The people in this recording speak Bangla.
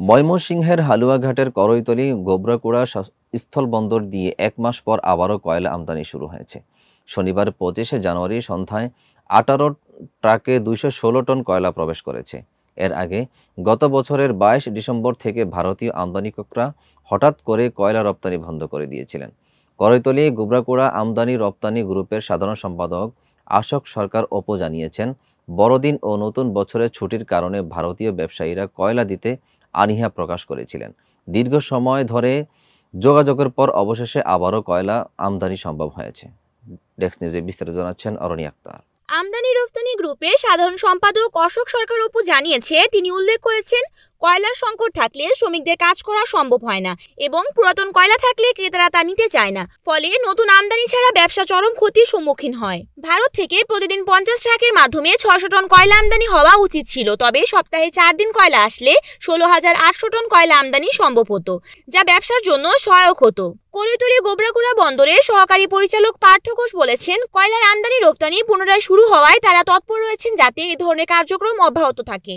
ময়মনসিংহের হালুয়াঘাটের করইতলী গোবরাকুড়া স্থলবন্দর দিয়ে ১ মাস পর আবারও কয়লা আমদানি শুরু হয়েছে। শনিবার ২৫শে জানুয়ারি সন্ধ্যায় ১৮ ট্রাকে ২১৬ টন কয়লা প্রবেশ করেছে। এর আগে গত বছরের ২২ ডিসেম্বর থেকে ভারতীয় আমদানিকারকরা হঠাৎ করে কয়লা রপ্তানি বন্ধ করে দিয়েছিলেন। করইতলী গোবরাকুড়া আমদানি রপ্তানি গ্রুপের সাধারণ সম্পাদক আশোক সরকার অপু জানিয়েছেন, বড়দিন ও নতুন বছরের ছুটির কারণে ভারতীয় ব্যবসায়ীরা কয়লা দিতে অনীহা প্রকাশ করেছিলেন। দীর্ঘ সময় ধরে যোগাযোগের পর অবশেষে আবারও কয়লা আমদানি সম্ভব হয়েছে। ডেস্ক নিউজে বিস্তারিত জানাচ্ছেন অরণি আক্তার। আমদানি রপ্তানি গ্রুপের সাধারণ সম্পাদক অশোক সরকার অপু জানিয়েছে, তিনি উল্লেখ করেছেন, কয়লার সংকট থাকলে শ্রমিকদের কাজ করা সম্ভব হয় না এবং পুরাতন কয়লা থাকলে ক্রেতারা তা নিতে চায় না। ফলে নতুন আমদানি ছাড়া ব্যবসা চরম ক্ষতির সম্মুখীন হয়। ভারত থেকে প্রতিদিন ৫০ ট্রাকের মাধ্যমে ৬০০ টন কয়লা আমদানি হওয়া উচিত ছিল, তবে সপ্তাহে ৪ দিন কয়লা আসলে ১৬,৮০০ টন কয়লা আমদানি সম্ভব হতো, যা ব্যবসার জন্য সহায়ক হতো। করইতলী গোবরাকুড়া বন্দরের সহকারী পরিচালক পার্থ ঘোষ বলেছেন, কয়লার আমদানি রপ্তানি পুনরায় শুরু হওয়ায় তারা তৎপর রয়েছেন যাতে এ ধরনের কার্যক্রম অব্যাহত থাকে।